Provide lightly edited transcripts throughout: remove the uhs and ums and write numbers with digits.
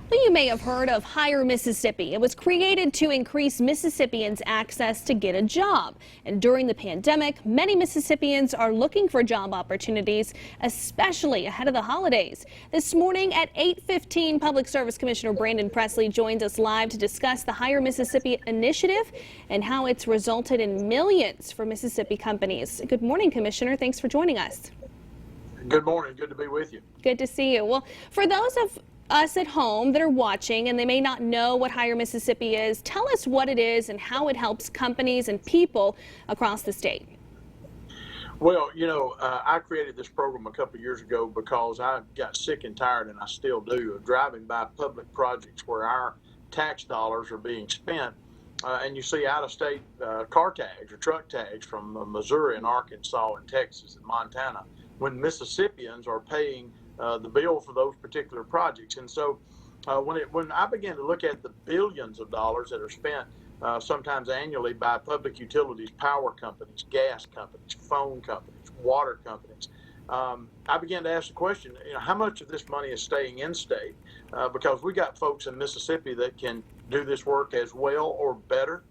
Well, you may have heard of Hire Mississippi. It was created to increase Mississippians' access to get a job. And during the pandemic, many Mississippians are looking for job opportunities, especially ahead of the holidays. This morning at 8:15, Public Service Commissioner Brandon Presley joins us live to discuss the Hire Mississippi initiative and how it's resulted in millions for Mississippi companies. Good morning, Commissioner. Thanks for joining us. Good morning. Good to be with you. Good to see you. Well, for those of us at home that are watching and they may not know what Hire Mississippi is, tell us what it is and how it helps companies and people across the state. Well, I created this program a couple of years ago because I got sick and tired, and I still do, of driving by public projects where our tax dollars are being spent. And you see out-of-state car tags or truck tags from Missouri and Arkansas and Texas and Montana, when Mississippians are paying the bill for those particular projects. And so when I began to look at the billions of dollars that are spent sometimes annually by public utilities, power companies, gas companies, phone companies, water companies, I began to ask the question, how much of this money is staying in state? Because we got folks in Mississippi that can do this work as well or better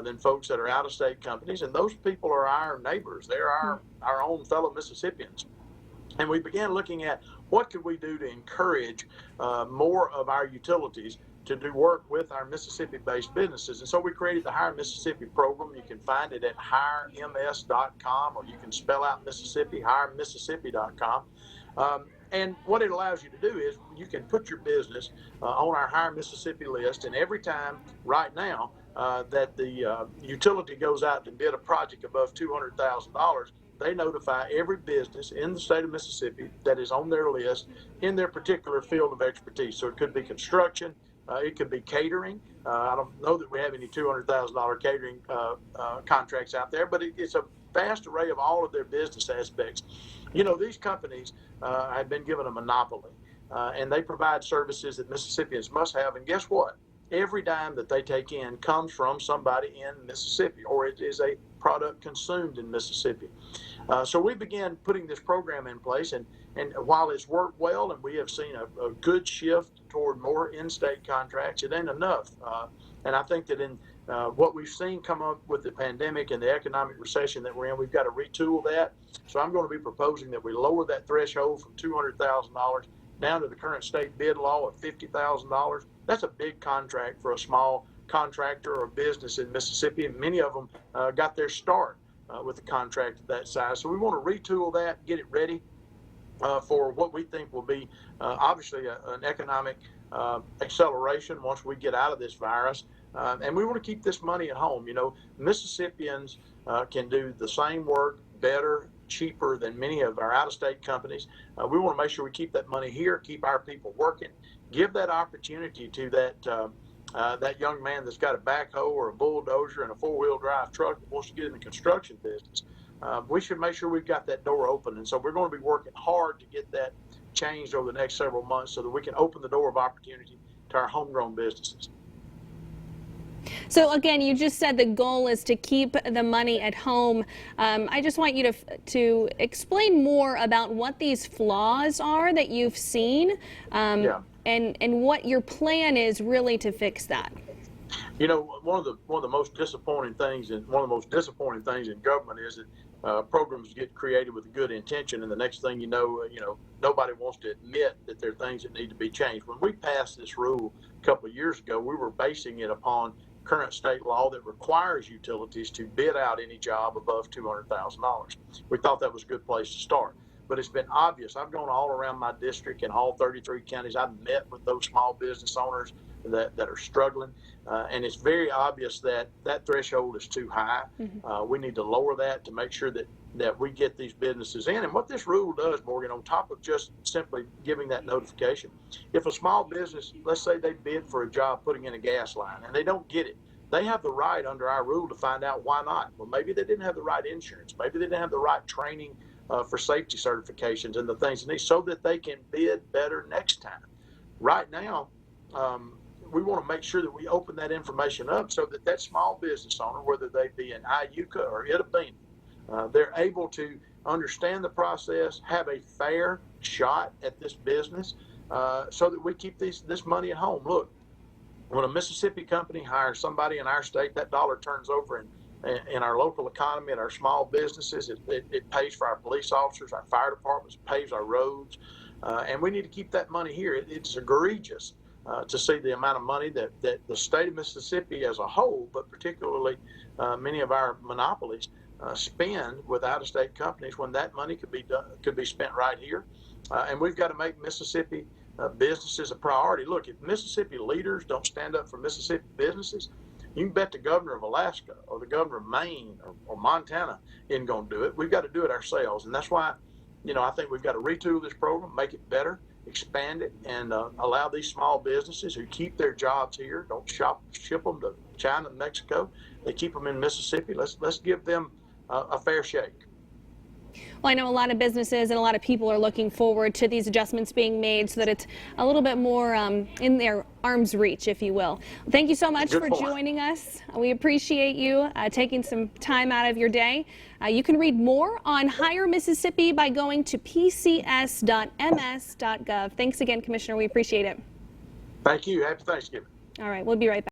than folks that are out-of-state companies. And those people are our neighbors. They're our own fellow Mississippians. And we began looking at what could we do to encourage more of our utilities to do work with our Mississippi-based businesses. And so we created the Hire Mississippi program. You can find it at hirems.com, or you can spell out Mississippi, hiremississippi.com. And what it allows you to do is you can put your business on our Hire Mississippi list, and every time right now that the utility goes out to bid a project above $200,000, they notify every business in the state of Mississippi that is on their list in their particular field of expertise. So it could be construction, it could be catering. I don't know that we have any $200,000 catering contracts out there, but it's a vast array of all of their business aspects. These companies have been given a monopoly, and they provide services that Mississippians must have. And guess what? Every dime that they take in comes from somebody in Mississippi, or it is a product consumed in Mississippi. So we began putting this program in place, and while it's worked well and we have seen a good shift toward more in-state contracts, it ain't enough. And I think that in what we've seen come up with the pandemic and the economic recession that we're in, we've got to retool that. So I'm going to be proposing that we lower that threshold from $200,000 down to the current state bid law of $50,000. That's a big contract for a small contractor or business in Mississippi, and many of them got their start with a contract of that size. So we want to retool that, get it ready for what we think will be obviously an economic acceleration once we get out of this virus. And we want to keep this money at home. Mississippians can do the same work better, cheaper than many of our out-of-state companies. We want to make sure we keep that money here, keep our people working, give that opportunity to that young man that's got a backhoe or a bulldozer and a four-wheel drive truck that wants to get in the construction business. We should make sure we've got that door open. And so we're going to be working hard to get that changed over the next several months so that we can open the door of opportunity to our homegrown businesses. So again, you just said the goal is to keep the money at home. I just want you to explain more about what these flaws are that you've seen, and what your plan is really to fix that. One of the most disappointing things, and one of the most disappointing things in government is that programs get created with a good intention, and the next thing you know, nobody wants to admit that there are things that need to be changed. When we passed this rule a couple of years ago, we were basing it upon current state law that requires utilities to bid out any job above $200,000. We thought that was a good place to start. But it's been obvious. I've gone all around my district in all 33 counties. I've met with those small business owners that are struggling. And it's very obvious that that threshold is too high. We need to lower that to make sure that we get these businesses in. And what this rule does, Morgan, on top of just simply giving that notification, if a small business, let's say they bid for a job putting in a gas line and they don't get it, they have the right under our rule to find out why not. Well, maybe they didn't have the right insurance. Maybe they didn't have the right training for safety certifications and the things they need, so that they can bid better next time. Right now, we want to make sure that we open that information up so that that small business owner, whether they be in Iuka or Itta Bena, they're able to understand the process, have a fair shot at this business, so that we keep this money at home. Look, when a Mississippi company hires somebody in our state, that dollar turns over in our local economy, in our small businesses. It pays for our police officers, our fire departments, pays our roads, and we need to keep that money here. It's egregious to see the amount of money that the state of Mississippi as a whole, but particularly many of our monopolies, spend with out-of-state companies when that money could be spent right here. And we've got to make Mississippi businesses a priority. Look, if Mississippi leaders don't stand up for Mississippi businesses, you can bet the governor of Alaska or the governor of Maine or Montana isn't going to do it. We've got to do it ourselves. And that's why, I think we've got to retool this program, make it better, expand it, and allow these small businesses who keep their jobs here, don't ship them to China and Mexico, they keep them in Mississippi. Let's give them a fair shake. Well, I know a lot of businesses and a lot of people are looking forward to these adjustments being made so that it's a little bit more in their arm's reach, if you will. Thank you so much for joining us. We appreciate you taking some time out of your day. You can read more on Hire Mississippi by going to pcs.ms.gov. Thanks again, Commissioner. We appreciate it. Thank you. Happy Thanksgiving. All right, we'll be right back.